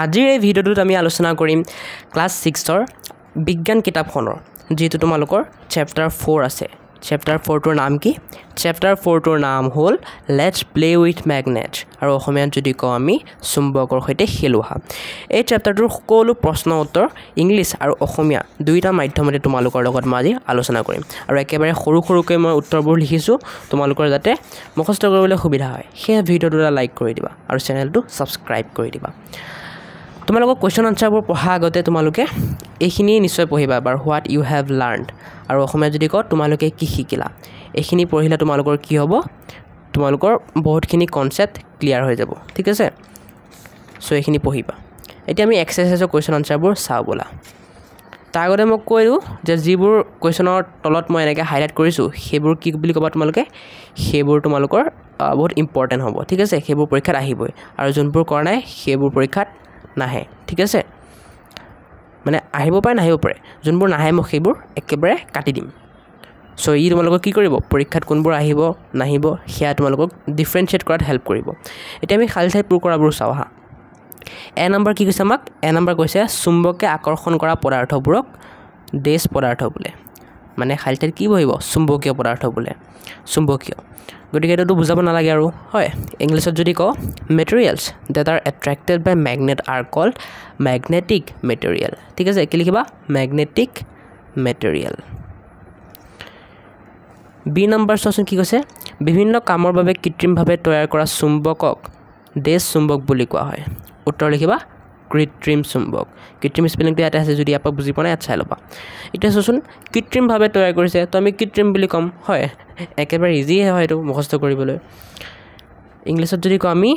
আজিৰ এই ভিডিঅ'টোত আমি আলোচনা কৰিম ক্লাছ 6ৰ বিজ্ঞান কিতাপখনৰ যেটো তোমালোকৰ চেপ্টাৰ 4 আছে চেপ্টাৰ 4 টোৰ নাম কি চেপ্টাৰ 4 টোৰ নাম হ'ল লেটস প্লে উইথ ম্যাগনেট আৰু অসমীয়াত যদি কওঁ আমি চুম্বকৰ সৈতে খেলোৱা এই চেপ্টাৰটোৰ সকলো প্ৰশ্ন উত্তৰ ইংলিছ আৰু অসমীয়া দুইটা মাধ্যমতে তোমালোকৰ লগত মই আজি আলোচনা কৰিম আৰু একেবাৰে সৰুকৈ মই উত্তৰবোৰ লিখিছো তোমালোকৰ যাতে মুখস্থ কৰিবলৈ সুবিধা হয় সেই ভিডিঅ'টো লাইক কৰি দিবা আৰু চেনেলটো সাবস্ক্ৰাইব কৰি দিবা তোমালোকৰ কোৱেশ্চন আনসাৰবোৰ পঢ়া আগতে তোমালোকে এইখিনি নিশ্চয় পঢ়িবা বাৰ হোৱাট ইউ হেভ লাৰ্নড আৰু অসমীয়া যদি কওঁ তোমালোকে কি শিকিলা এইখিনি পঢ়িলে তোমালোকৰ কি হ'ব তোমালোকৰ বহুতখিনি কনসেপ্ট ক্লিয়াৰ হৈ যাব ঠিক আছে সো এইখিনি পঢ়িবা এতিয়া আমি এক্সাৰসাইজৰ কোৱেশ্চন আনসাৰবোৰ চাও বলা তাৰ আগতে মই কৈলো যে যিবোৰ কোৱেশ্চনৰ তলত মই এনেকৈ হাইলাইট কৰিছো সেইবোৰ কি বুলি ক'বা তোমালোকে সেইবোৰ তোমালোকৰ বহুত ইম্পৰ্টেন্ট হ'ব ঠিক আছে সেইবোৰ পৰীক্ষাত আহিবই আৰু যোনবোৰ কৰা নাই সেইবোৰ পৰীক্ষাত নাহে ঠিক আছে মানে আহিব পাৰে নাহিব পাৰে যোনবোৰ নাহে মই সেইবোৰ একেবাৰে কাটি দিম সো ই তোমালোকক কি কৰিব পৰীক্ষাত কোনবোৰ আহিব নাহিব হেয়া তোমালোকক ডিফাৰেন্সিয়েট কৰাত হেল্প কৰিব এতিয়া আমি খালি ঠাই পূৰ কৰাবোৰ চাও হা এ নম্বৰ কি কৈছে আমাক এ নম্বৰ কৈছে চুম্বকে আকৰ্ষণ কৰা পদাৰ্থবোৰক দেশ পদাৰ্থ বোলে মানে খালি ঠাইত কি বহিব চুম্বকীয় পদাৰ্থ বোলে চুম্বকীয় গতিকে এটো বুজাব নালাগে আৰু হয় ইংলিছত যদি কওঁ materials that are attracted by magnet are called magnetic material ঠিক আছে কি লিখিবা magnetic material বি নম্বৰ সচন কি কৈছে বিভিন্ন কামৰ বাবে কৃত্ৰিমভাৱে তৈয়াৰ কৰা চুম্বকক দেশ চুম্বক বুলি কোৱা হয় উত্তৰ লিখিবা কৃত্ৰিম চুম্বক কৃত্ৰিম স্পেলিংটো ইয়াতে আছে যদি আপক বুজি পোৱা নাই চাই লবা এটা সচন কৃত্ৰিমভাৱে তৈয়াৰ কৰিছে তো আমি কৃত্ৰিম বুলি কম হয় একেবাৰে ইজি হয় এটো মুখস্থ কৰিবলৈ ইংলিছত যদি কওঁ আমি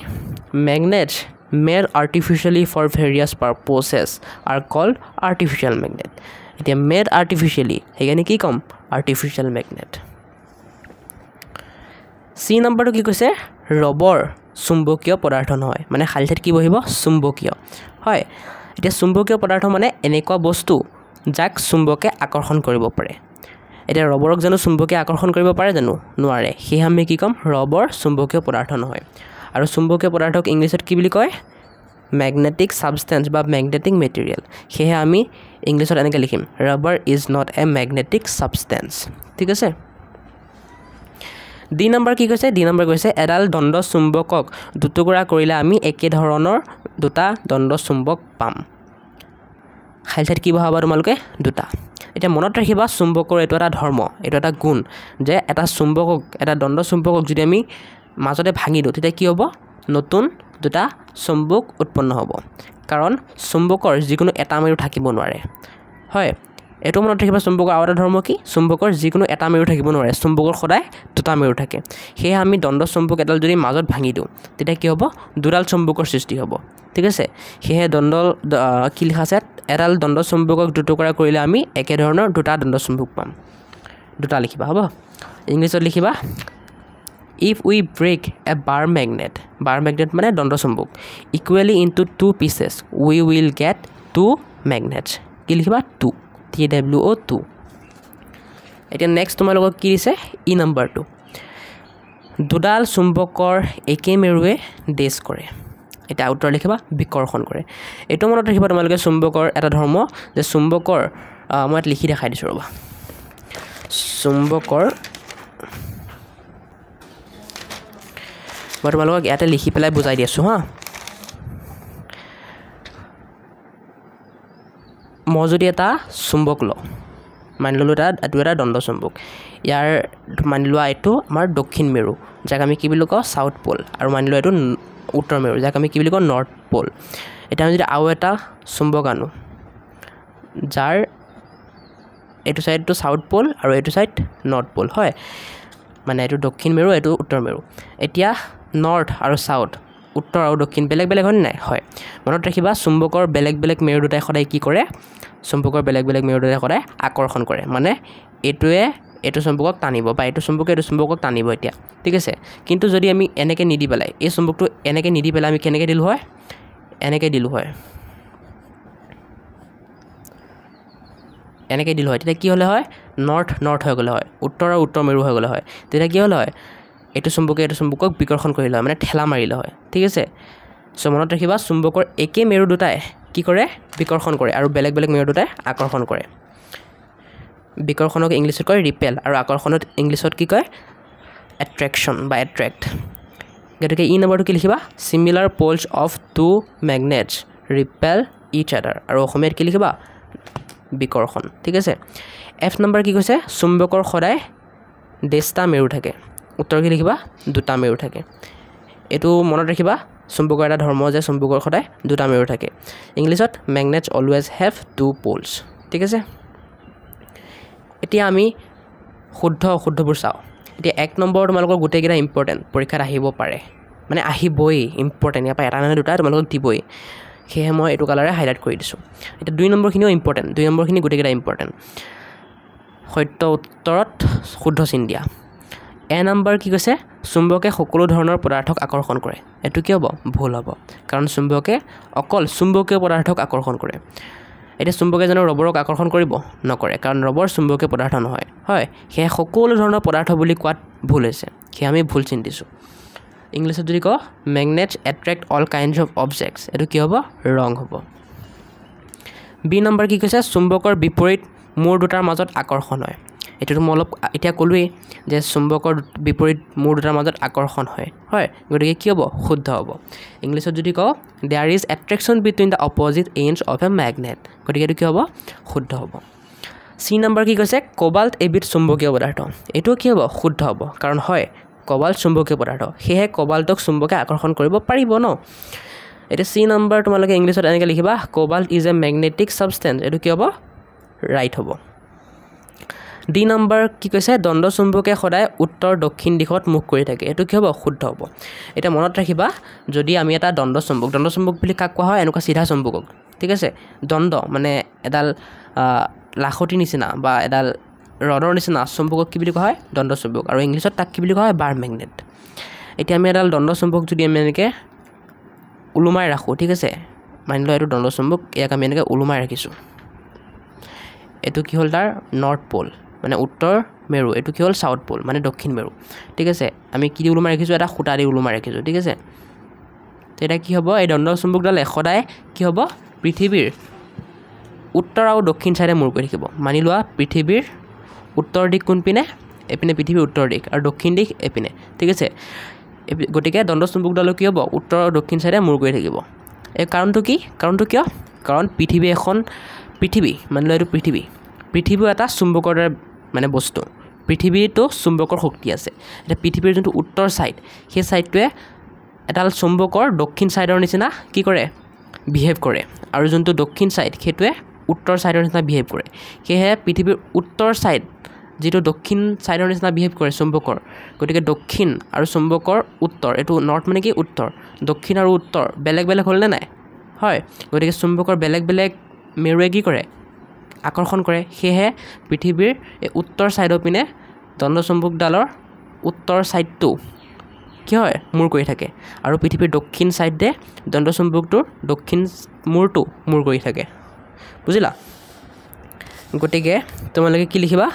magnets made artificially for various purposes are called artificial magnet এতিয়া made artificially হেগানি কি কম artificial magnet সি নম্বৰটো কি কৈছে ৰবৰ চুম্বকীয় পদাৰ্থ নহয় মানে খালি ঠাইত কি বহিব চুম্বকীয় হয় এতিয়া চুম্বকীয় পদাৰ্থ মানে এনেকুৱা বস্তু যাক চুম্বকে আকৰ্ষণ কৰিব পাৰে এতিয়া ৰবৰক জানো চুম্বকে আকৰ্ষণ কৰিব পাৰে জানো নোৱাৰে হে আমি কি কম ৰবৰ চুম্বকীয় পদাৰ্থ নহয় আৰু চুম্বকীয় পদাৰ্থক ইংলিছত কি বুলি কয় ম্যাগনেটিক সাবস্টেন্স বা ম্যাগনেটিক মেটেৰিয়েল হে আমি ইংলিছত এনেকৈ লিখিম rubber is not a magnetic substance ঠিক আছে ডি নম্বৰ কি কৈছে ডি নম্বৰ কৈছে এডাল দণ্ড চুম্বকক দুটুকুৰা কৰিলে আমি একে ধৰণৰ দুটা দণ্ড চুম্বক পাম খালি ঠাইত কি বহাবা তোমালোকে দুটা এটা মনত ৰাখিবা চুম্বকৰ এটো এটা ধৰ্ম এটো এটা গুণ যে এটা চুম্বকক এটা দণ্ড চুম্বকক যদি আমি মাজতে ভাঙি দিও তেতিয়া কি হ'ব নতুন দুটা চুম্বক উৎপন্ন হ'ব কাৰণ চুম্বকৰ যিকোনো এটা মেৰু থাকিব নোৱাৰে হয় এটো মনত ৰাখিবা চুম্বকৰ আৰু এটা ধৰ্ম কি চুম্বকৰ যিকোনো এটা মেৰু থাকিব নোৱাৰে চুম্বকৰ সদায় দুটা মেৰু থাকে হেয়া আমি দণ্ড চুম্বক এডাল যদি মাজত ভাঙি দিও তেতিয়া কি হ'ব দুডাল চুম্বকৰ সৃষ্টি হ'ব ঠিক আছে হেয়া দণ্ড কি লিখা আছে এডাল দণ্ড চুম্বকক দুটুকুৰা কৰিলে আমি একে ধৰণৰ দুটা দণ্ড চুম্বক পাম দুটা লিখিবা হ'ব ইংলিছত লিখিবা if we break a bar magnet মানে দণ্ড চুম্বক equally into two pieces we will get two magnets কি লিখিবা 2 TWO2 এতিয়া নেক্সট তোমালোকক কি দিছে ই নম্বৰটো দুডাল চুম্বকৰ একে মেৰুৱে দেশ কৰে এটা উত্তৰ লিখিবা বিকৰ্ষণ কৰে এটো মনত ৰাখিবা তোমালোকে চুম্বকৰ এটা ধৰ্ম যে চুম্বকৰ মই লিখি দেখাই দিছো ৰবা চুম্বকৰ মই তোমালোকক ইয়াতে লিখি পেলাই বুজাই দি আছো হা মই যদি এটা চুম্বক ল মানি ললো এটা দণ্ড চুম্বক ইয়াৰ মানি লোৱা এটো আমাৰ দক্ষিণ মেৰু যাক আমি কি বুলি কওঁ সাউথ পোল আৰু মানি লোৱা এটো উত্তৰ মেৰু যাক আমি কি বুলি কওঁ নৰ্থ পোল এটা আমি যদি আৰু এটা চুম্বক আনো যাৰ এটো সাইডটো সাউথ পোল আৰু এটো সাইড নৰ্থ পোল হয় মানে এটো দক্ষিণ মেৰু এটো উত্তৰ মেৰু এতিয়া নৰ্থ আৰু সাউথ উত্তৰ আৰু দক্ষিণ বেলেগ বেলেগ হয় নাই হয় মনত ৰাখিবা চুম্বকৰ বেলেগ বেলেগ মেৰু দুটাই সদায় কি কৰে চুম্বকৰ বেলেগ বেলেগ মেৰু দুটাই সদায় আকৰ্ষণ কৰে মানে এটোৱে এটো চুম্বকক টানিব বা এটো চুম্বকক টানিব এতিয়া ঠিক আছে কিন্তু যদি আমি এনেকৈ নিদি পেলাই এই চুম্বকটো এনেকৈ নিদি পেলাই আমি কেনেকৈ দিলো হয় এনেকৈ দিলো হয় তেতিয়া কি হলে হয় নৰ্থ হৈ গলে হয় উত্তৰ আৰু উত্তৰ মেৰু হৈ গলে হয় তেতিয়া কি হলে হয় এটো চুম্বকক বিকৰ্ষণ কৰিলে হয় মানে ঠেলা মাৰিলে হয় ঠিক আছে সো মনত ৰাখিবা চুম্বকৰ একে মেৰু দুটাই কি কৰে বিকৰ্ষণ কৰে আৰু বেলেগ বেলেগ মেৰু দুটাই আকৰ্ষণ কৰে বিকৰ্ষণক ইংলিছত কয় ৰিপেল আৰু আকৰ্ষণত ইংলিছত কি কয় এট্ৰেকশ্যন বা এট্ৰেক্ট গতিকে ই নম্বৰটো কি লিখিবা similar poles of two magnets repel each other আৰু অসমীয়াত কি লিখিবা বিকৰ্ষণ ঠিক আছে এফ নম্বৰ কি কৈছে চুম্বকৰ সদায় দেশটা মেৰু থাকে উত্তৰ কি লিখিবা দুটা মেৰু থাকে এটো মনত ৰাখিবা চুম্বকৰ এটা ধৰ্ম যে চুম্বকৰ সদায় দুটা মেৰু থাকে ইংলিছত magnets always have to poles ঠিক আছে এতিয়া আমি শুদ্ধ অশুদ্ধবোৰ চাওঁ এতিয়া এক নম্বৰ তোমালোকৰ গোটেইকেইটা ইম্পৰ্টেণ্ট পৰীক্ষাত আহিব পাৰে মানে আহিবই ইম্পৰ্টেণ্ট ইয়াৰ পৰা এটা নহয় দুটা তোমালোকক দিবই সেয়ে মই এইটো কালাৰে হাইলাইট কৰি দিছোঁ এতিয়া 2 নম্বৰখিনিও ইম্পৰ্টেণ্ট 2 নম্বৰখিনি গোটেইকেইটা ইম্পৰ্টেণ্ট সত্য উত্তৰত শুদ্ধ চিন দিয়া এ নম্বৰ কি কৈছে চুম্বকে সকলো ধৰণৰ পদাৰ্থক আকৰ্ষণ কৰে এটো কি হ'ব ভুল হ'ব কাৰণ চুম্বকে অকল চুম্বকীয় পদাৰ্থক আকৰ্ষণ কৰে এতিয়া চুম্বকে জানো ৰবৰক আকৰ্ষণ কৰিব নকৰে কাৰণ ৰবৰ চুম্বকীয় পদাৰ্থ নহয় হয় সেয়ে সকলো ধৰণৰ পদাৰ্থ বুলি কোৱাত ভুল হৈছে সেয়ে আমি ভুল চিন দিছোঁ ইংলিছত যদি কওঁ magnets attract all kinds of objects এটো কি হ'ব ৰং হ'ব বি নম্বৰ কি কৈছে চুম্বকৰ বিপৰীত মূৰ দুটাৰ মাজত আকৰ্ষণ হয় এটো মই অলপ এতিয়া ক'লোৱেই যে চুম্বকৰ বিপৰীত মূৰ দুটাৰ মাজত আকৰ্ষণ হয় হয় গতিকে কি হ'ব শুদ্ধ হ'ব ইংলিছত যদি কওঁ there is attraction between the opposite ends of a magnet গতিকে এইটো কি হ'ব শুদ্ধ হ'ব চি নম্বৰ কি কৈছে কোবাল্ট এবিধ চুম্বকীয় পদাৰ্থ এইটো কি হ'ব শুদ্ধ হ'ব কাৰণ হয় কোবাল্ট চুম্বকীয় পদাৰ্থ সেয়ে কোবাল্টক চুম্বকে আকৰ্ষণ কৰিব পাৰিব ন এটা চি নম্বৰ তোমালোকে ইংলিছত এনেকৈ লিখিবা কোবাল্ট ইজ এ মেগনেটিক সাবষ্টেন্স এইটো কি হ'ব ৰাইট হ'ব ডি নম্বৰ কি কৈছে দণ্ড চুম্বকে সদায় উত্তৰ দক্ষিণ দিশত মুখ কৰি থাকে এইটো কি হ'ব শুদ্ধ হ'ব এটা মনত ৰাখিবা যদি আমি এটা দণ্ড চুম্বক বুলি কাক কোৱা হয় এনেকুৱা সিধা চুম্বকক ঠিক আছে দণ্ড মানে এডাল লাখতি নিচিনা বা এডাল ৰডৰ নিচিনা চুম্বকক কি বুলি কোৱা হয় দণ্ড চুম্বক আৰু ইংলিছত তাক কি বুলি কোৱা হয় বাৰ মেগনেট এতিয়া আমি এডাল দণ্ড চুম্বক যদি আমি এনেকৈ ওলোমাই ৰাখোঁ ঠিক আছে মানি লোৱা এইটো দণ্ড চুম্বক ইয়াক আমি এনেকৈ ওলোমাই ৰাখিছোঁ এইটো কি হ'ল তাৰ নৰ্থ প'ল মানে উত্তৰ মেৰু এইটো কি হ'ল সাউথ প'ল মানে দক্ষিণ মেৰু ঠিক আছে আমি কি দি ওলোমাই ৰাখিছোঁ এটা খুঁটা দি ওলোমাই ৰাখিছোঁ ঠিক আছে তেতিয়া কি হ'ব এই দণ্ড চুম্বকডালে সদায় কি হ'ব পৃথিৱীৰ উত্তৰ আৰু দক্ষিণ চাইডে মূৰ কৰি থাকিব মানি লোৱা পৃথিৱীৰ উত্তৰ দিশ কোনপিনে এপিনে পৃথিৱীৰ উত্তৰ দিশ আৰু দক্ষিণ দিশ এপিনে ঠিক আছে গতিকে দণ্ড চুম্বকডালো কি হ'ব উত্তৰ আৰু দক্ষিণ চাইডে মূৰ কৰি থাকিব এই কাৰণটো কিয় কাৰণ পৃথিৱী মানি লোৱা এইটো পৃথিৱীও এটা চুম্বকৰ দৰে মানে বস্তু পৃথিৱীতো চুম্বকৰ শক্তি আছে এতিয়া পৃথিৱীৰ যোনটো উত্তৰ ছাইড সেই ছাইডটোৱে এডাল চুম্বকৰ দক্ষিণ ছাইডৰ নিচিনা কি কৰে বিহেভ কৰে আৰু যোনটো দক্ষিণ ছাইড সেইটোৱে উত্তৰ ছাইডৰ নিচিনা বিহেভ কৰে সেয়েহে পৃথিৱীৰ উত্তৰ ছাইড যেটো দক্ষিণ ছাইডৰ নিচিনা বিহেভ কৰে চুম্বকৰ গতিকে দক্ষিণ আৰু চুম্বকৰ উত্তৰ এইটো নৰ্থ মানে কি উত্তৰ দক্ষিণ আৰু উত্তৰ বেলেগ বেলেগ হ'লনে নাই হয় গতিকে চুম্বকৰ বেলেগ বেলেগ মেৰুৱে কি কৰে আকৰ্ষণ কৰে সেয়েহে পৃথিৱীৰ এই উত্তৰ ছাইডৰ পিনে দণ্ড চুম্বকডালৰ উত্তৰ ছাইডটো কি হয় মূৰ কৰি থাকে আৰু পৃথিৱীৰ দক্ষিণ ছাইডে দণ্ড চুম্বকটোৰ দক্ষিণ মূৰটো মূৰ কৰি থাকে বুজিলা গতিকে তোমালোকে কি লিখিবা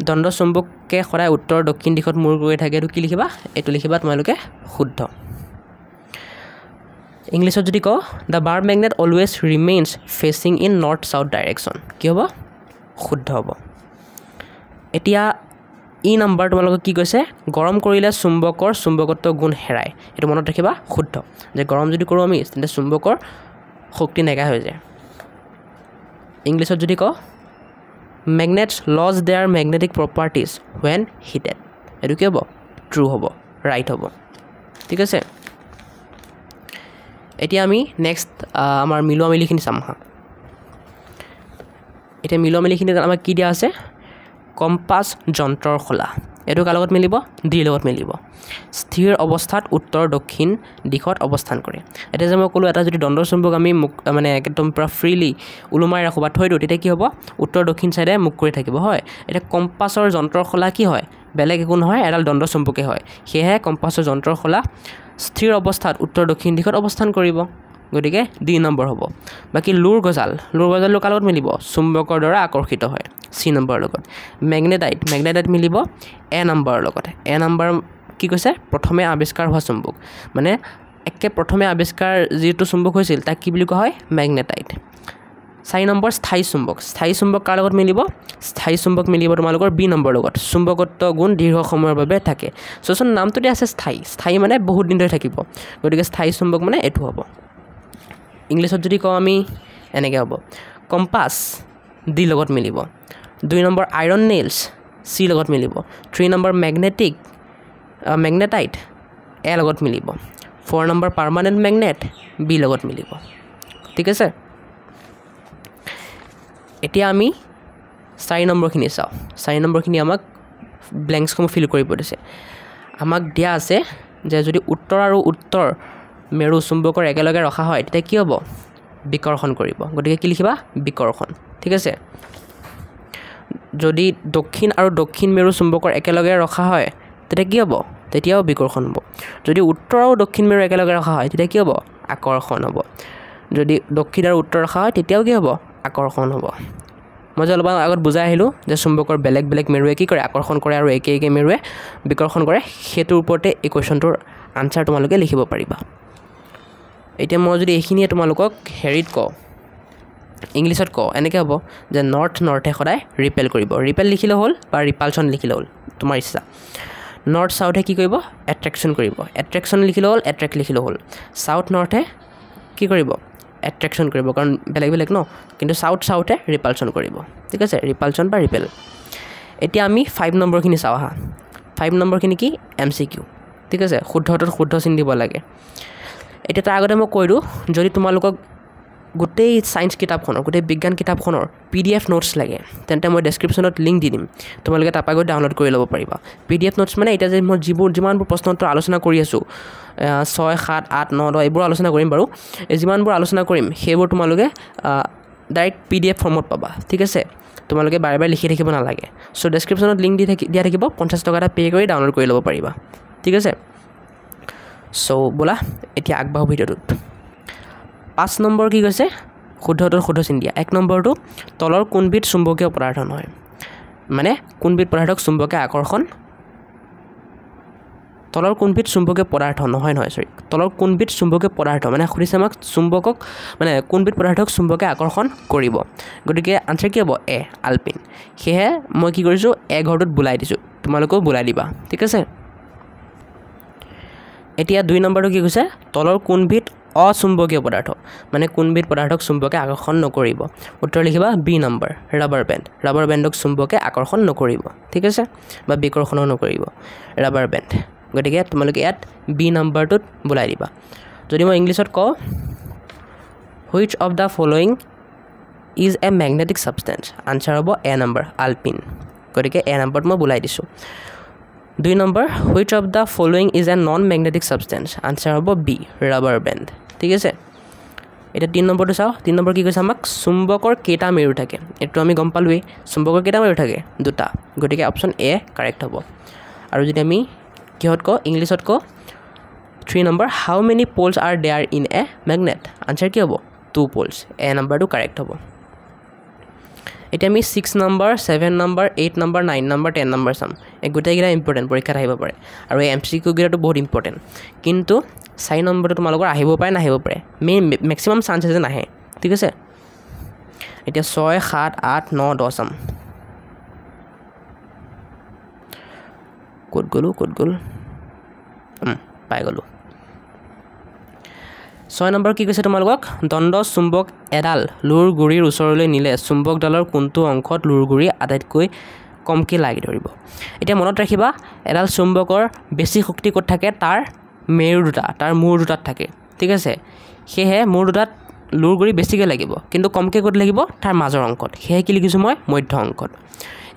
দণ্ড চুম্বকে সদায় উত্তৰ দক্ষিণ দিশত মূৰ কৰি থাকে এইটো কি লিখিবা এইটো লিখিবা তোমালোকে শুদ্ধ ইংলিছত যদি কওঁ the bar magnet always remains fetching in north south direction কি হ'ব শুদ্ধ হ'ব এতিয়া ই নম্বৰ তোমালোকক কি কৈছে গৰম কৰিলে চুম্বকৰ চুম্বকত্ব গুণ হেৰায় এইটো মনত ৰাখিবা শুদ্ধ যে গৰম যদি কৰোঁ আমি তেন্তে চুম্বকৰ শক্তি নাইকিয়া হৈ যায় ইংলিছত যদি কওঁ magnets lose their magnetic properties when heated এইটো কি হ'ব ট্ৰু হ'ব ৰাইট হ'ব ঠিক আছে এতিয়া আমি নেক্সট আমাৰ মিলোৱা মিলিখিনি চাম হা এতিয়া মিলোৱা মিলিখিনিত আমাক কি দিয়া আছে কম্পাছ যন্ত্ৰৰ খোলা এইটো কাৰ লগত মিলিব ডিৰ লগত মিলিব স্থিৰ অৱস্থাত উত্তৰ দক্ষিণ দিশত অৱস্থান কৰে এতিয়া যে মই ক'লোঁ এটা যদি দণ্ড চুম্বক আমি মানে একদম পূৰা ফ্ৰীলি ওলোমাই ৰাখোঁ বা থৈ দিওঁ তেতিয়া কি হ'ব উত্তৰ দক্ষিণ চাইডে মুখ কৰি থাকিব হয় এতিয়া কম্পাছৰ যন্ত্ৰৰ খোলা কি হয় বেলেগ একো নহয় এডাল দণ্ড চুম্বকে হয় সেয়েহে কম্পাছৰ যন্ত্ৰৰ খোলা স্থিৰ অৱস্থাত উত্তৰ দক্ষিণ দিশত অৱস্থান কৰিব গতিকে ডি নম্বৰ হ'ব বাকী লুৰ গজাল কাৰ লগত মিলিব চুম্বকৰ দ্বাৰা আকৰ্ষিত হয় চি নম্বৰৰ লগত মেগনেটাইট মিলিব এ নম্বৰৰ লগত এ নম্বৰ কি কৈছে প্ৰথমে আৱিষ্কাৰ হোৱা চুম্বক মানে একে প্ৰথমে আৱিষ্কাৰ যিটো চুম্বক হৈছিল তাক কি বুলি কোৱা হয় ম্যাগনেটাইট 4 নম্বৰ স্থায়ী চুম্বক কাৰ লগত মিলিব স্থায়ী চুম্বক মিলিব তোমালোকৰ বি নম্বৰ লগত চুম্বকত্ব গুণ দীৰ্ঘ সময়ৰ বাবে থাকে সোচোন নামটোতে আছে স্থায়ী মানে বহুত দিন ধৰি থাকিব গতিকে স্থায়ী চুম্বক মানে এটো হ'ব ইংলিছত যদি কওঁ আমি এনেকৈ হ'ব কম্পাছ ডি লগত মিলিব 2 নম্বৰ আইৰন নেইলছ সি লগত মিলিব 3 নম্বৰ ম্যাগনেটাইট এ লগত মিলিব 4 নম্বৰ পাৰ্মানেন্ট ম্যাগনেট বি লগত মিলিব ঠিক আছে এতিয়া আমি 4 নম্বৰখিনি চাওঁ 4 নম্বৰখিনি আমাক ব্ল্যাঙ্কছসমূহ ফিল কৰিব দিছে আমাক দিয়া আছে যে যদি উত্তৰ আৰু উত্তৰ মেৰু চুম্বকৰ একেলগে ৰখা হয় তেতিয়া কি হ'ব বিকৰ্ষণ কৰিব গতিকে কি লিখিবা বিকৰ্ষণ ঠিক আছে যদি দক্ষিণ আৰু দক্ষিণ মেৰু চুম্বকৰ একেলগে ৰখা হয় তেতিয়া কি হ'ব তেতিয়াও বিকৰ্ষণ হ'ব যদি উত্তৰ আৰু দক্ষিণ মেৰু একেলগে ৰখা হয় তেতিয়া কি হ'ব আকৰ্ষণ হ'ব যদি দক্ষিণ আৰু উত্তৰ ৰখা হয় তেতিয়াও কি হ'ব আকৰ্ষণ হ'ব মই যে অলপ আগত বুজাই আহিলোঁ যে চুম্বকৰ বেলেগ বেলেগ মেৰুৱে কি কৰে আকৰ্ষণ কৰে আৰু একে মেৰুৱে বিকৰ্ষণ কৰে হেতুৰ ওপৰতে এই কোৱেশ্চনটোৰ আনসাৰ তোমালোকে লিখিব পাৰিবা এতিয়া মই যদি এইখিনিয়ে তোমালোকক হেৰিত কওঁ ইংলিছত কওঁ এনেকৈ হ'ব যে নৰ্থে সদায় ৰিপেল কৰিব ৰিপেল লিখিলে হ'ল বা ৰিপালচন লিখিলে হ'ল তোমাৰ ইচ্ছা নৰ্থ সাউথে কি কৰিব এট্ৰেকশ্যন কৰিব এট্ৰেকশ্যন লিখিলে হ'ল এট্ৰেক্ট লিখিলে হ'ল সাউথ নৰ্থে কি কৰিব এট্ৰেকশ্যন কৰিব কাৰণ বেলেগ বেলেগ ন কিন্তু সাউথে ৰিপালচন কৰিব ঠিক আছে ৰিপালচন বা ৰিপেল এতিয়া আমি 5 নম্বৰখিনি চাওঁ আহা 5 নম্বৰখিনি কি MCQ ঠিক আছে শুদ্ধটোত শুদ্ধ চিন দিব লাগে এতিয়া তাৰ আগতে মই কৈ দিওঁ যদি তোমালোকক গোটেই সায়েন্স কিতাপখনৰ গোটেই বিজ্ঞান কিতাপখনৰ PDF নোটছ লাগে তেন্তে মই ডেসক্ৰিপশ্যনত লিংক দি দিম তোমালোকে তাৰ পৰা গৈ ডাউনলোড কৰি ল'ব পাৰিবা PDF নোটছ মানে এটা যে মই যিমানবোৰ প্ৰশ্নটো আলোচনা কৰি আছোঁ 6 7 8 9 10 এইবোৰ আলোচনা কৰিম বাৰু এই যিমানবোৰ আলোচনা কৰিম সেইবোৰ তোমালোকে ডাইৰেক্ট PDF ফৰ্মত পাবা ঠিক আছে তোমালোকে বাৰে বাৰে লিখি থাকিব নালাগে সো ডেসক্ৰিপশ্যনত লিংক দিয়া থাকিব 50 টকা এটা পে কৰি ডাউনলোড কৰি ল'ব পাৰিবা ঠিক আছে সো বলা এতিয়া আগবাঢ়ো ভিডিঅ'টোত 5 নম্বৰ কি কৈছে শুদ্ধটোৰ শুদ্ধ চিন দিয়া 1 নম্বৰটো তলৰ কোনবিধ চুম্বকীয় পদাৰ্থ নহয় মানে কোনবিধ পদাৰ্থক চুম্বকে আকৰ্ষণ তলৰ কোনবিধ চুম্বকীয় পদাৰ্থ নহয় সৰি তলৰ কোনবিধ চুম্বকীয় পদাৰ্থ মানে খুদিছে আমাক চুম্বকক মানে কোনবিধ পদাৰ্থক চুম্বকে আকৰ্ষণ কৰিব গতিকে আনসাৰ কি হ'ব এ আলপিন সেয়ে মই কি কৰিছোঁ এ ঘৰটোত বুলাই দিছোঁ তোমালোকেও বুলাই দিবা ঠিক আছে এতিয়া 2 নম্বৰটো কি কৈছে তলৰ কোনবিধ অচুম্বকীয় পদাৰ্থ মানে কোনবিধ পদাৰ্থক চুম্বকে আকৰ্ষণ নকৰিব উত্তৰ লিখিবা বি নম্বৰ ৰাবাৰ বেণ্ডক চুম্বকে আকৰ্ষণ নকৰিব ঠিক আছে বা বিকৰ্ষণ নকৰিব ৰাবাৰ বেণ্ড গতিকে তোমালোকে ইয়াত বি নম্বৰটোত বুলাই দিবা যদি মই ইংলিছত কওঁ which of the following is a magnetic substance answer হ'ব এ নম্বৰ আলপিন গতিকে এ নম্বৰত মই বুলাই দিছোঁ 2 নম্বৰ which of the following is a non magnetic substance answer হ'ব বি ৰাবাৰ বেণ্ড ঠিক আছে এতিয়া 3 নম্বৰটো চাওঁ 3 নম্বৰ কি কৈছে আমাক চুম্বকৰ কেইটা মেৰু থাকে এইটো আমি গম পালোৱেই চুম্বকৰ কেইটা মেৰু থাকে দুটা গতিকে অপশ্যন এ কাৰেক্ট হ'ব আৰু যদি আমি কিহত কওঁ ইংলিছত কওঁ 3 নম্বৰ how many poles are there in a magnet answer কি হ'ব 2 পোলছ এ নম্বৰটো কাৰেক্ট হ'ব এতিয়া আমি 6 number 7 number 8 number 9 number 10 number চাম এই গোটেইকেইটা ইম্পৰ্টেণ্ট পৰীক্ষাত আহিব পাৰে আৰু এই MCQ কেইটাটো বহুত ইম্পৰ্টেণ্ট কিন্তু 4 নম্বৰটো তোমালোকৰ আহিব পাৰে নাহিব পাৰে মেক্সিমাম চান্স আছে নাহে ঠিক আছে এতিয়া 6 7 8 9 10 চাম ক'ত গ'ল পাই গ'লো 6 নম্বৰ কি কৈছে তোমালোকক দণ্ড চুম্বক এডাল লুৰ গুৰিৰ ওচৰলৈ নিলে চুম্বকডালৰ কোনটো অংশত লুৰ গুৰি আটাইতকৈ কমকৈ লাগি ধৰিব এতিয়া মনত ৰাখিবা এডাল চুম্বকৰ বেছি শক্তি ক'ত থাকে তাৰ মূৰ দুটাত থাকে ঠিক আছে সেয়ে মূৰ দুটাত লুৰ গুৰি বেছিকৈ লাগিব কিন্তু কমকৈ ক'ত লাগিব তাৰ মাজৰ অংশত সেয়ে কি লিখিছোঁ মই মধ্য অংশত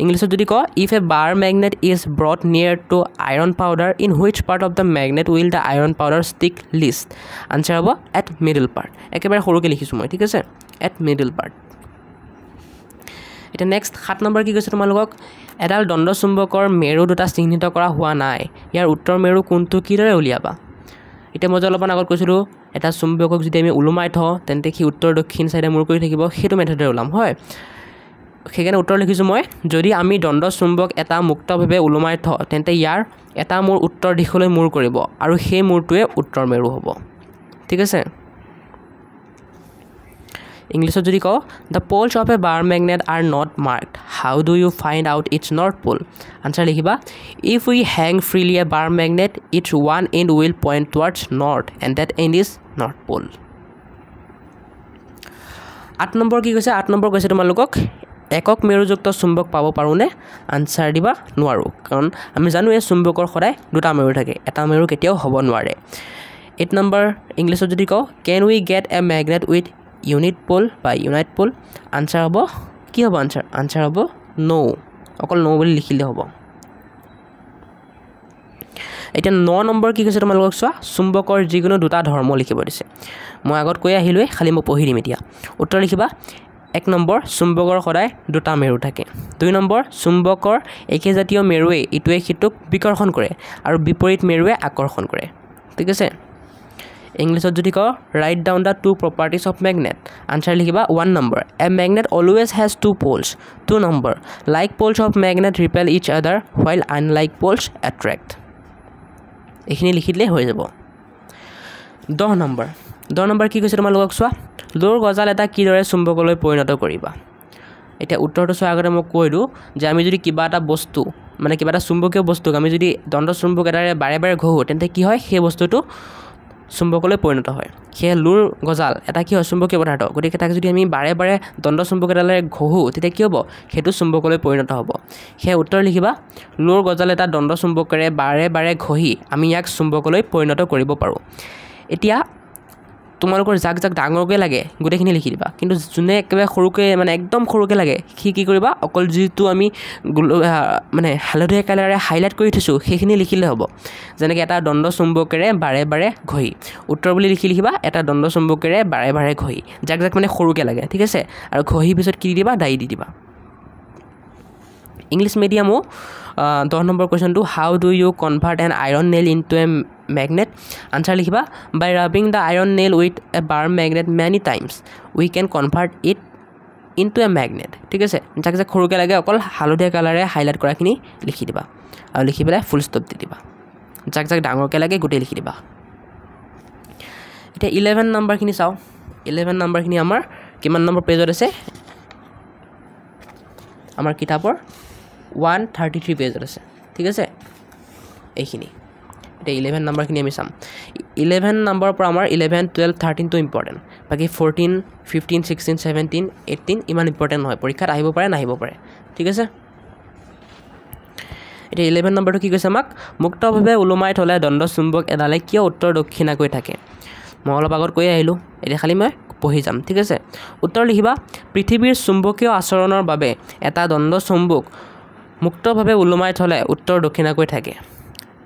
ইংলিছত যদি কওঁ if a bar magnet is brought near to iron powder in which part of the magnet will the iron powder stick least answer হ'ব এট মিডল পাৰ্ট একেবাৰে সৰুকৈ লিখিছোঁ মই ঠিক আছে এট মিডল পাৰ্ট এতিয়া নেক্সট 7 নম্বৰ কি কৈছে তোমালোকক এডাল দণ্ড চুম্বকৰ মেৰু দুটা চিহ্নিত কৰা হোৱা নাই ইয়াৰ উত্তৰ মেৰু কোনটো কিদৰে উলিয়াবা এতিয়া মই অলপমান আগত কৈছিলোঁ এটা চুম্বকক যদি আমি ওলোমাই থওঁ তেন্তে সি উত্তৰ দক্ষিণ চাইডে মূৰ কৰি থাকিব সেইটো মেথডেৰে ওলাম হয় সেইকাৰণে উত্তৰ লিখিছোঁ মই যদি আমি দণ্ড চুম্বক এটা মুক্তভাৱে ওলোমাই থওঁ তেন্তে ইয়াৰ এটা মূৰ উত্তৰ দিশলৈ মূৰ কৰিব আৰু সেই মূৰটোৱে উত্তৰ মেৰু হ'ব ঠিক আছে ইংলিছত যদি কওঁ the poles of a bar magnet are not marked how do you find out its north pole answer লিখিবা if we hang freely a bar magnet its one end will point towards north and that end is north pole 8 number কি কৈছে 8 number কৈছে তোমালোকক একক মেৰুযুক্ত চুম্বক পাব পাৰোনে answer দিবা নোৱাৰো কাৰণ আমি জানো এই চুম্বকৰ সদায় দুটা মেৰু থাকে এটা মেৰু কেতিয়াও হ'ব নোৱাৰে 8 নম্বৰ ইংলিছত যদি কওঁ can we get a magnet with unit pole বা unite pole আনসাৰ হ'ব কি হ'ব আনসাৰ হ'ব no অকল no বুলি লিখিলে হ'ব এটা 9 নম্বৰ কি কৈছে তোমালোকক চোৱা চুম্বকৰ যিকোনো দুটা ধৰ্ম লিখিব দিছে মই আগত কৈ আহিলোই খালি মই পঢ়ি দিম এতিয়া উত্তৰ লিখিবা 1 নম্বৰ চুম্বকৰ সদায় দুটা মেৰু থাকে 2 নম্বৰ চুম্বকৰ একেজাতীয় মেৰুৱে ইটোৱে সিটোক বিকৰ্ষণ কৰে আৰু বিপৰীত মেৰুৱে আকৰ্ষণ কৰে ঠিক আছে ইংলিছত যদি কওঁ write down the two properties of magnet answer লিখিবা 1 number a magnet always has two poles 2 number like poles of magnet repel each other while unlike poles attract এখিনি লিখিলে হৈ যাব 10 নম্বৰ কি কৈছে তোমালোকক চোৱা লোৰ গজাল এটা কিদৰে চুম্বকলৈ পৰিণত কৰিবা এটা উত্তৰটো চোৱাৰ আগতে মই কৈ দিওঁ যে আমি যদি কিবা এটা বস্তু মানে কিবা এটা চুম্বকীয় বস্তুক আমি যদি দণ্ড চুম্বক এটাৰে বাৰে বাৰে ঘহো তেন্তে কি হয় সেই বস্তুটো চুম্বকলৈ পৰিণত হয় সেই লোৰ গজাল এটা কি হয় চুম্বকীয় পদাৰ্থ গতিকে তাক যদি আমি বাৰে বাৰে দণ্ড চুম্বক এটাৰে ঘহো তেতিয়া কি হ'ব সেইটো চুম্বকলৈ পৰিণত হ'ব সেই উত্তৰ লিখিবা লোৰ গজাল এটা দণ্ড চুম্বকেৰে বাৰে বাৰে ঘহি আমি ইয়াক চুম্বকলৈ পৰিণত কৰিব পাৰোঁ এতিয়া তোমালোকৰ জাক জাক ডাঙৰকৈ লাগে গোটেইখিনি লিখি দিবা কিন্তু যোনে একেবাৰে সৰুকৈ মানে একদম সৰুকৈ লাগে কি কৰিবা অকল যিটো আমি মানে হালধীয়া কালাৰে হাইলাইট কৰি থৈছোঁ সেইখিনি লিখিলে হ'ব যেনেকৈ এটা দণ্ড চুম্বকেৰে বাৰে বাৰে ঘহি উত্তৰ বুলি লিখিবা এটা দণ্ড চুম্বকেৰে বাৰে বাৰে ঘহি জাক জাক মানে সৰুকৈ লাগে ঠিক আছে আৰু ঘহি পিছত কি দিবা ডাই দি দিবা ইংলিছ মিডিয়ামো 10 নম্বৰ কোৱেশ্চনটো how do you convert an iron nail into a magnet answer লিখিবা by rubbing the iron nail with a bar magnet many times we can convert it into a magnet ঠিক আছে যাক যাক খৰুকে লাগে অকল হালধীয়া কালাৰে হাইলাইট কৰাখিনি লিখি দিবা আৰু লিখি পেলাই ফুল ষ্টপ দি দিবা যাক যাক ডাঙৰকে লাগে গোটেই লিখি দিবা এটা 11 নম্বৰখিনি চাও 11 নম্বৰখিনি আমাৰ কিমান নম্বৰ পেজত আছে আমাৰ কিতাপৰ 133 পেজত আছে ঠিক আছে এইখিনি এটা 11 নম্বৰখিনি আমি চাম 11 নম্বৰ পৰা আমাৰ 11 12 13 টো ইম্পৰ্টেন্ট বাকি 14 15 16 17 18 ইমান ইম্পৰ্টেন্ট নহয় পৰীক্ষাত আহিব পাৰে নাহিব পাৰে ঠিক আছে এটা 11 নম্বৰটো কি কৈছে আমাক মুক্তভাৱে উলমাই থলে দণ্ড চুম্বক এডালে কিয় উত্তৰ দক্ষিণাকৈ থাকে মই অলপ আগত কৈ আহিলো এটা খালি মই পঢ়ি যাম ঠিক আছে উত্তৰ লিখিবা পৃথিৱীৰ চুম্বকীয় আচৰণৰ বাবে এটা দণ্ড চুম্বক মুক্তভাৱে উলমাই থলে উত্তৰ দক্ষিণাকৈ থাকে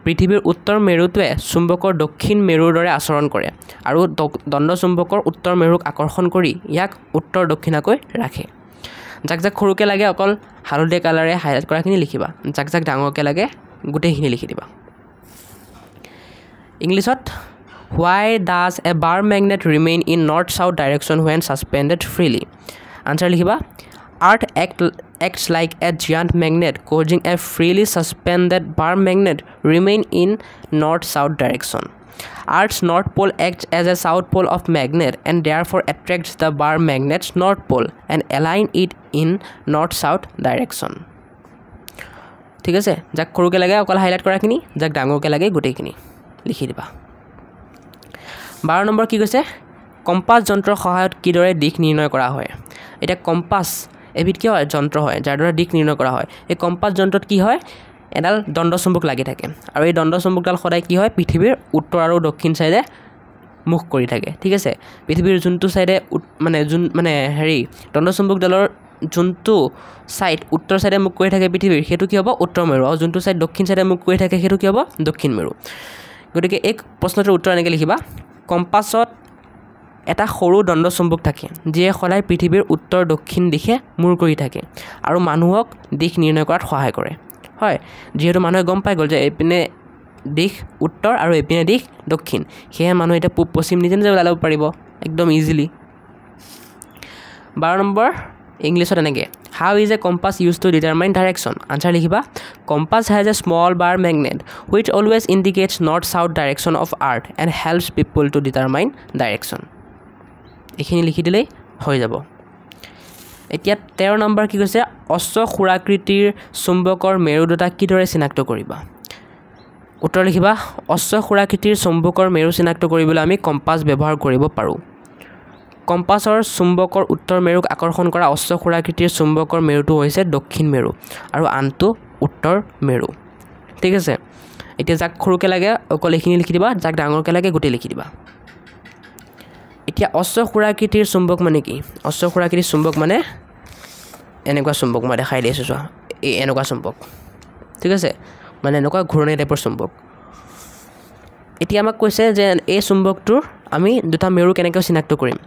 পৃথিৱীৰ উত্তৰ মেৰুটোৱে চুম্বকৰ দক্ষিণ মেৰুৰ দৰে আচৰণ কৰে আৰু দণ্ড চুম্বকৰ উত্তৰ মেৰুক আকৰ্ষণ কৰি ইয়াক উত্তৰ দক্ষিণাকৈ ৰাখে যাক যাক খৰুকে লাগে অকল হালধীয়া কালাৰে হাইলাইট কৰাখিনি লিখিবা যাক যাক ডাঙৰকে লাগে গোটেইখিনি লিখি দিবা ইংলিছত why does a bar magnet remain in north south direction when suspended freely answer লিখিবা earth acts like a giant magnet causing a freely suspended bar magnet remain in north south direction earth's north pole acts as a south pole of magnet and therefore attracts the bar magnet's north pole and align it in north south direction ঠিক আছে যাক খৰুকে লাগে অকল highlight কৰাখিনি যাক ডাঙৰকে লাগে গোটেইখিনি লিখি দিবা 12 নম্বৰ কি কৈছে কম্পাস যন্ত্ৰৰ সহায়ত কিদৰে দিশ নিৰ্ণয় কৰা হয় এটা কম্পাস এবিধ কি হয় যন্ত্ৰ হয় যাৰ দ্বাৰা দিশ নিৰ্ণয় কৰা হয় এই কম্পাস যন্ত্ৰত কি হয় এডাল দণ্ড চুম্বক লাগি থাকে আৰু এই দণ্ড চুম্বকডাল সদায় কি হয় পৃথিৱীৰ উত্তৰ আৰু দক্ষিণ সাইডে মুখ কৰি থাকে ঠিক আছে পৃথিৱীৰ যোনটো সাইডে মানে হেৰি দণ্ড চুম্বকডালৰ যোনটো সাইড উত্তৰ সাইডে মুখ কৰি থাকে পৃথিৱীৰ হেতু কি হ'ব উত্তৰ মেৰু আৰু যোনটো সাইড দক্ষিণ সাইডে মুখ কৰি থাকে হেতু কি হ'ব দক্ষিণ মেৰু গতিকে এক প্ৰশ্নটোৰ উত্তৰ এনেকৈ লিখিবা কম্পাছত এটা সৰু দণ্ড চুম্বক থাকে যিয়ে সদায় পৃথিৱীৰ উত্তৰ দক্ষিণ দিশে মূৰ কৰি থাকে আৰু মানুহক দিশ নিৰ্ণয় কৰাত সহায় কৰে হয় যেহেতু মানুহে গম পাই গ'ল যে এপিনে দিশ উত্তৰ আৰু এপিনে দিশ দক্ষিণ সেয়ে মানুহ এটা পূব পশ্চিম নিজে নিজে ওলাব পাৰিব একদম ইজিলি 12 নম্বৰ ইংলিছত এনেকৈ How is a compass used to determine direction? Answer লিখিবা compass has a small bar magnet which always indicates north-south direction of earth and helps people to determine direction. এইখিনি লিখি দিলেই হৈ যাব এতিয়া 13 নম্বৰ কি কৈছে অশ্বক্ষুৰাকৃতিৰ চুম্বকৰ মেৰু দুটা কিদৰে চিনাক্ত কৰিবা উত্তৰ লিখিবা অশ্বক্ষুৰাকৃতিৰ চুম্বকৰ মেৰু চিনাক্ত কৰিবলৈ আমি কম্পাছ ব্যৱহাৰ কৰিব পাৰোঁ কম্পাছৰ চুম্বকৰ উত্তৰ মেৰুক আকৰ্ষণ কৰা অশ্বক্ষুৰাকৃতিৰ চুম্বকৰ মেৰুটো হৈছে দক্ষিণ মেৰু আৰু আনটো উত্তৰ মেৰু ঠিক আছে এতিয়া যাক খৰুকে লাগে অকল এইখিনি লিখি দিবা যাক ডাঙৰকে লাগে গুটি লিখি দিবা এতিয়া অশ্বক্ষুৰাকৃতিৰ চুম্বক মানে কি অশ্বক্ষুৰাকৃতিৰ চুম্বক মানে এনেকুৱা চুম্বক মই দেখাই দিছো চোৱা এই এনেকুৱা চুম্বক ঠিক আছে মানে এনেকুৱা ঘূৰণি টাইপৰ চুম্বক এতিয়া আমাক কৈছে যে এই চুম্বকটোৰ আমি দুটা মেৰু কেনেকৈ চিনাক্ত কৰিম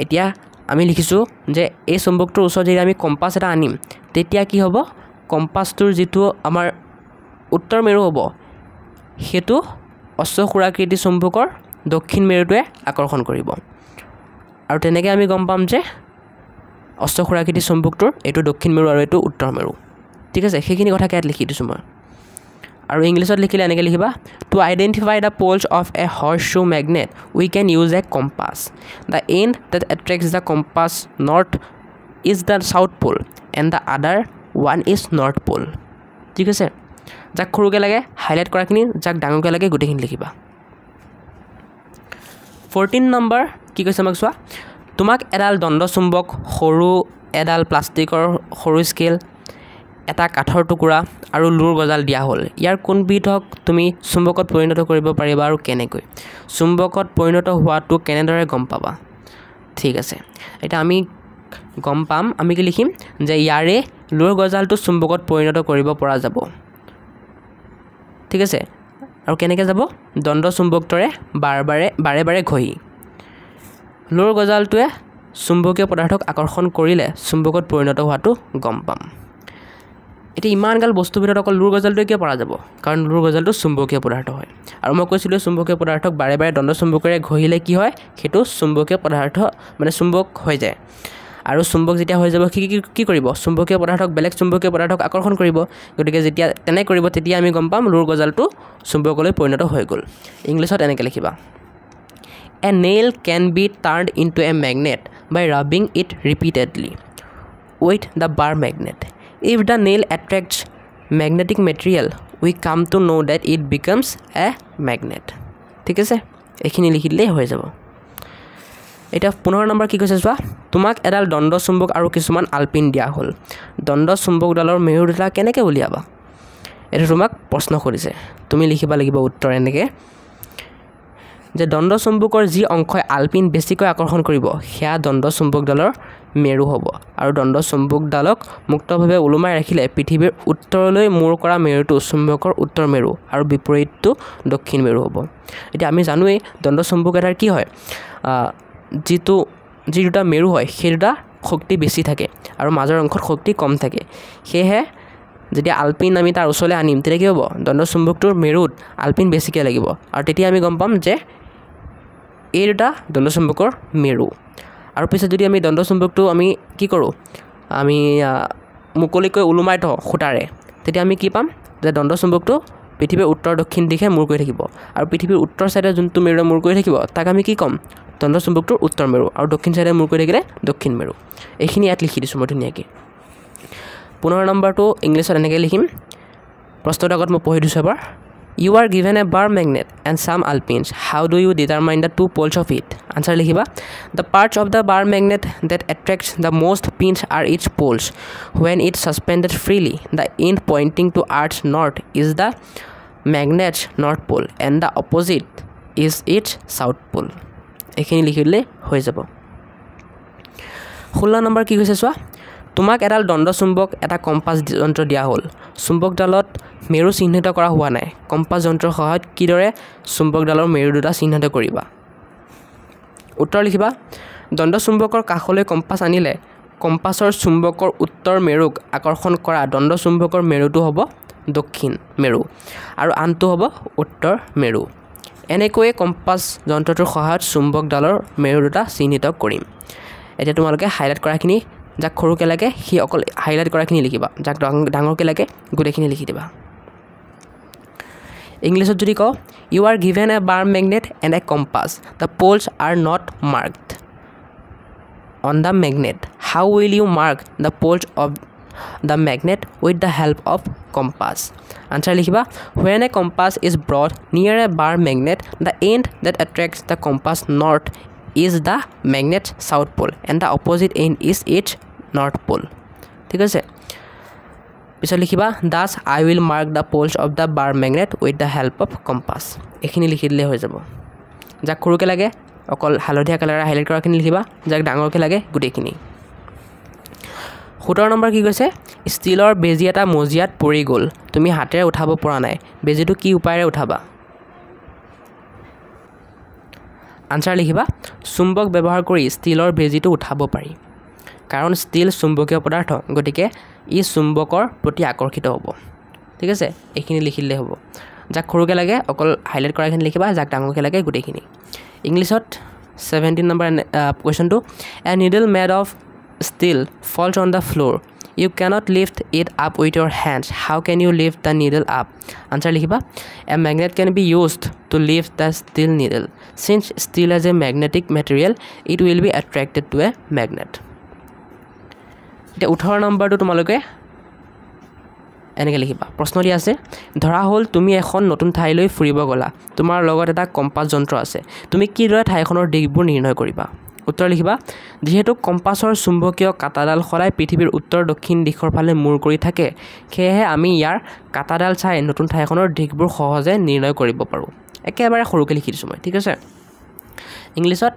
এতিয়া আমি লিখিছো যে এই চুম্বকটোৰ ওচৰত যদি আমি কম্পাছ এটা আনিম তেতিয়া কি হ'ব কম্পাছটোৰ যেটো আমাৰ উত্তৰ মেৰু হ'ব হেতু অশ্বক্ষুৰাকৃতি চুম্বকৰ দক্ষিণ মেৰুটোৱে আকৰ্ষণ কৰিব আৰু তেনেকৈ আমি গম পাম যে অশ্বক্ষুৰাকৃতি চুম্বকটোৰ এটো দক্ষিণ মেৰু আৰু এটো উত্তৰ মেৰু ঠিক আছে সেইখিনি কথা ইয়াত লিখি দিছো মই আৰু ইংলিছত লিখিলে এনেকৈ লিখিবা to identify the poles of a horseshoe magnet we can use a compass the end that attracts the compass north is the south pole and the other one is north pole ঠিক আছে যাক সৰুকৈ লাগে highlight কৰাখিনি যাক ডাঙৰকৈ লাগে গোটেইখিনি লিখিবা 14 নম্বৰ কি কৈছে আমাক চোৱা তোমাক এডাল দণ্ড চুম্বক সৰু এডাল প্লাষ্টিকৰ সৰু স্কেল এটা কাঠৰ টুকুৰা আৰু লুৰ গজাল দিয়া হ'ল ইয়াৰ কোনবিধক তুমি চুম্বকত পৰিণত কৰিব পাৰিবা আৰু কেনেকৈ চুম্বকত পৰিণত হোৱাটো কেনেদৰে গম পাবা ঠিক আছে এটা আমি গম পাম আমি কি লিখিম যে ইয়াৰে লুৰ গজালটো চুম্বকত পৰিণত কৰিব পৰা যাব ঠিক আছে আৰু কেনেকৈ যাব দণ্ড চুম্বকটোৰে বাৰে বাৰে ঘঁহি লুৰ গজালটোৱে চুম্বকীয় পদাৰ্থক আকৰ্ষণ কৰিলে চুম্বকত পৰিণত হোৱাটো গম পাম এটি ইমান গাল বস্তু ভিতৰত অকল লুৰ গজালটোৱে কিয় পৰা যাব কাৰণ লুৰ গজালটো চুম্বকীয় পদাৰ্থ হয় আৰু মই কৈছিলোঁ চুম্বকীয় পদাৰ্থক বাৰে বাৰে দণ্ড চুম্বকেৰে ঘঁহিলে কি হয় সেইটো চুম্বকীয় পদাৰ্থ মানে চুম্বক হৈ যায় আৰু চুম্বক যেতিয়া হৈ যাব কি কৰিব চুম্বকীয় পদাৰ্থক বেলেগ চুম্বকীয় পদাৰ্থক আকৰ্ষণ কৰিব গতিকে যেতিয়া তেনে কৰিব তেতিয়া আমি গম পাম লুৰ গজালটো চুম্বকলৈ পৰিণত হৈ গ'ল ইংলিছত এনেকৈ লিখিবা A nail can be turned into a magnet by rubbing it repeatedly with the bar magnet. If the nail attracts magnetic material, we come to know that it becomes a magnet. ঠিক আছে এইখিনি লিখি দিলেই হৈ যাব এটা 15 number কি কৈছে চোৱা তোমাক এডাল দণ্ড চুম্বক আৰু কিছুমান আলপিন দিয়া হ'ল দণ্ড চুম্বকডালৰ মেৰু দুটা কেনেকৈ উলিয়াবা এটা তোমাক প্ৰশ্ন কৰিছে তুমি লিখিবা লাগিব উত্তৰ এনেকৈ যে দণ্ড চুম্বকৰ যি অংশই আলপিন বেছিকৈ আকৰ্ষণ কৰিব সেয়া দণ্ড চুম্বকডালৰ মেৰু হ'ব আৰু দণ্ড চুম্বকডালক মুক্তভাৱে ওলমাই ৰাখিলে পৃথিৱীৰ উত্তৰলৈ মূৰ কৰা মেৰুটো চুম্বকৰ উত্তৰ মেৰু আৰু বিপৰীতটো দক্ষিণ মেৰু হ'ব এতিয়া আমি জানোৱেই দণ্ড চুম্বক এটাৰ কি হয় যি দুটা মেৰু হয় সেই দুটা শক্তি বেছি থাকে আৰু মাজৰ অংশত শক্তি কম থাকে সেয়েহে যেতিয়া আলপিন আমি তাৰ ওচৰলৈ আনিম তেতিয়া কি হ'ব দণ্ড চুম্বকটোৰ মেৰুত আলপিন বেছিকৈ লাগিব আৰু তেতিয়া আমি গম পাম যে এই দুটা দণ্ড চুম্বকৰ মেৰু আৰু পিছত যদি আমি দণ্ড চুম্বকটো আমি কি কৰোঁ আমি মুকলিকৈ ওলোমাই থওঁ খুটাৰে তেতিয়া আমি কি পাম যে দণ্ড চুম্বকটো পৃথিৱীৰ উত্তৰ দক্ষিণ দিশে মূৰ কৰি থাকিব আৰু পৃথিৱীৰ উত্তৰ চাইডে যোনটো মেৰুৰে মূৰ কৰি থাকিব তাক আমি কি ক'ম দণ্ড চুম্বকটোৰ উত্তৰ মেৰু আৰু দক্ষিণ চাইডে মূৰ কৰি থাকিলে দক্ষিণ মেৰু এইখিনি ইয়াত লিখি দিছোঁ মই ধুনীয়াকৈ 15 নম্বৰটো ইংলিছত এনেকৈ লিখিম প্ৰশ্নটোৰ আগত মই পঢ়ি দিছোঁ এবাৰ You are given a bar magnet and some alpins. How do you determine the two poles of it? Answer likhiba. The parts of the bar magnet that attracts the most pins are its poles. When it's suspended freely, the end pointing to Earth's north is the magnet's north pole and the opposite is its south pole. Ekhini likhile hoi jabo. 16 number কি কৈছে চোৱা তোমাক এডাল দণ্ড চুম্বক এটা compass যন্ত্ৰ দিয়া হ'ল চুম্বকডালত মেৰু চিহ্নিত কৰা হোৱা নাই কম্পাছ যন্ত্ৰৰ সহায়ত কিদৰে চুম্বকডালৰ মেৰু দুটা চিহ্নিত কৰিবা উত্তৰ লিখিবা দণ্ড চুম্বকৰ কাষলৈ কম্পাছ আনিলে কম্পাছৰ চুম্বকৰ উত্তৰ মেৰুক আকৰ্ষণ কৰা দণ্ড চুম্বকৰ মেৰুটো হ'ব দক্ষিণ মেৰু আৰু আনটো হ'ব উত্তৰ মেৰু এনেকৈয়ে কম্পাছ যন্ত্ৰটোৰ সহায়ত চুম্বকডালৰ মেৰু দুটা চিহ্নিত কৰিম এতিয়া তোমালোকে হাইলাইট কৰাখিনি যাক সৰুকৈ লাগে সি অকল হাইলাইট কৰাখিনি লিখিবা যাক ডাঙৰকৈ লাগে গোটেইখিনি লিখি দিবা ইংলিছত যদি কওঁ you are given a bar magnet and a compass the poles are not marked on the magnet how will you mark the poles of the magnet with the help of compass answer লিখিবা when a compass is brought near a bar magnet the end that attracts the compass north is the magnet's south pole and the opposite end is its north pole ঠিক আছে পিছত লিখিবা thus I will mark the poles of the bar magnet with the help of compass এখিনি লিখি দিলে হৈ যাব যাক সৰুকৈ লাগে অকল হালধীয়া কালাৰে হাইলাইট কৰাখিনি লিখিবা যাক ডাঙৰকৈ লাগে গোটেইখিনি 17 নম্বৰ কি কৈছে ষ্টিলৰ বেজি এটা মজিয়াত পৰি গ'ল তুমি হাতেৰে উঠাব পৰা নাই বেজিটো কি উপায়েৰে উঠাবা আনসাৰ লিখিবা চুম্বক ব্যৱহাৰ কৰি ষ্টিলৰ বেজিটো উঠাব পাৰি কাৰণ ষ্টিল চুম্বকীয় পদাৰ্থ গতিকে ই চুম্বকৰ প্ৰতি আকৰ্ষিত হ'ব ঠিক আছে এইখিনি লিখিলে হ'ব যাক সৰুকৈ লাগে অকল হাইলাইট কৰাখিনি লিখিবা যাক ডাঙৰকৈ লাগে গোটেইখিনি ইংলিছত 17 নম্বৰ কোৱেশ্চনটো a needle made of steel falls on the floor you cannot lift it up with your hands how can you lift the needle up answer likhiba a magnet can be used to lift the steel needle since steel is a magnetic material it will be attracted to a magnet এটা 18 নম্বৰটো তোমালোকে এনেকৈ লিখিবা প্ৰশ্ন দিয়া আছে ধৰা হ'ল তুমি এখন নতুন ঠাইলৈ ফুৰিব গলা তোমাৰ লগত এটা কম্পাছ যন্ত্ৰ আছে তুমি কিদৰে ঠাইখনৰ দিশবোৰ নিৰ্ণয় কৰিবা উত্তৰ লিখিবা যেহেতু কম্পাছৰ চুম্বকীয় কাটাডাল সদায় পৃথিৱীৰ উত্তৰ দক্ষিণ দিশৰ ফালে মূৰ কৰি থাকে সেয়েহে আমি ইয়াৰ কাটাডাল চাই নতুন ঠাইখনৰ দিশবোৰ সহজে নিৰ্ণয় কৰিব পাৰোঁ একেবাৰে সৰুকৈ লিখি দিছোঁ মই ঠিক আছে ইংলিছত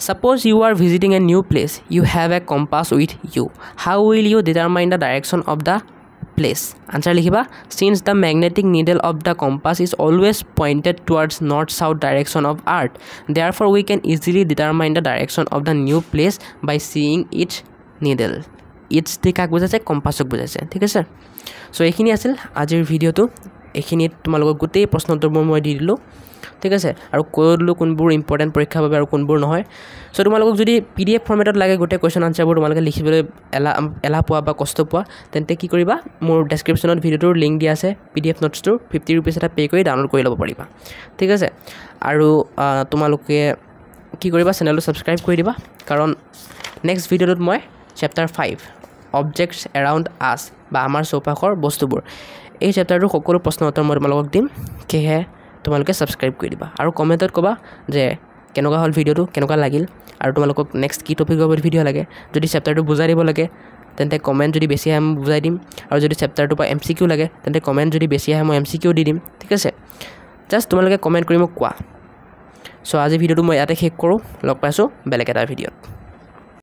suppose you are visiting a new place you have a compass with you how will you determine the direction of the place answer likhiba since the magnetic needle of the compass is always pointed towards north south direction of earth therefore we can easily determine the direction of the new place by seeing its needle its dikak bujaise compass ok bujaise thik ase so ekhini asil ajir video tu ekhini tumalok gotei proshno uttor moi di dilu ঠিক আছে আৰু কোনবোৰ কোনবোৰ important পৰীক্ষা বাবে আৰু কোনবোৰ নহয় সো তোমালোকক যদি পিডিএফ ফৰমেটত লাগে গোটে কোৱেশ্চন আনসাৰবোৰ তোমালোকে লিখিবলৈ এলা পোৱা বা কষ্ট পোৱা তেন্তে কি কৰিবা মোৰ ডেসক্ৰিপচনত ভিডিওটোৰ লিংক দিয়া আছে পিডিএফ নোটছটোৰ 50 रुपीस এটা পে কৰি ডাউনলোড কৰি ল'ব পাৰিবা ঠিক আছে আৰু তোমালোকে কি কৰিবা চেনেলটো সাবস্ক্ৰাইব কৰি দিবা কাৰণ নেক্সট ভিডিওটোত মই চেপ্টাৰ 5 অবজেক্টস এৰাউণ্ড আস বা আমাৰ চৌপাশৰ বস্তুবোৰ এই চেপ্টাৰটোৰ সকলো প্ৰশ্ন উত্তৰ মই তোমালোকক দিম কিহে তোমালোকে সাবস্ক্ৰাইব কৰি দিবা আৰু কমেন্টত কবা যে কেনেকুৱা হল ভিডিওটো কেনেকুৱা লাগিল আৰু তোমালোকক নেক্সট কি টপিকৰ ওপৰত ভিডিও লাগে যদি চেপ্টাৰটো বুজাই দিব লাগে তেন্তে কমেন্ট যদি বেছি আহে মই বুজাই দিম আৰু যদি চেপ্টাৰটো পা এমসিকিউ লাগে তেন্তে কমেন্ট যদি বেছি আহে মই এমসিকিউ দি দিম ঠিক আছে জাস্ট তোমালোকে কমেন্ট কৰি মোক কোৱা সো আজি ভিডিওটো মই ইয়াতে শেষ কৰোঁ লগ পাইছোঁ বেলেগ এটা ভিডিওত